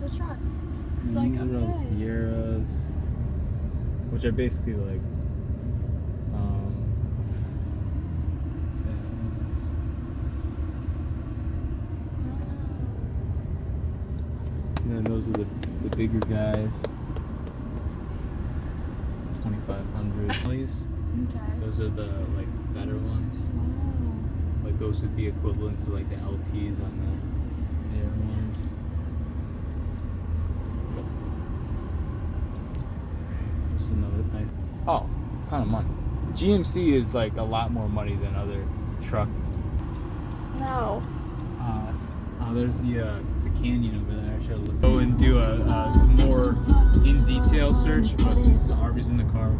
the truck. It's like, These are all okay. Sierras, which are basically like and then those are the bigger guys. 2500s. Okay. Those are the like better ones. Oh. Like those would be equivalent to like the LTs on the Sierra ones. Just another nice. Oh, ton of money. GMC is like a lot more money than other truck. No. There's the Canyon over there. I should look. Go and do a more in detail search, but since Arby's in the car,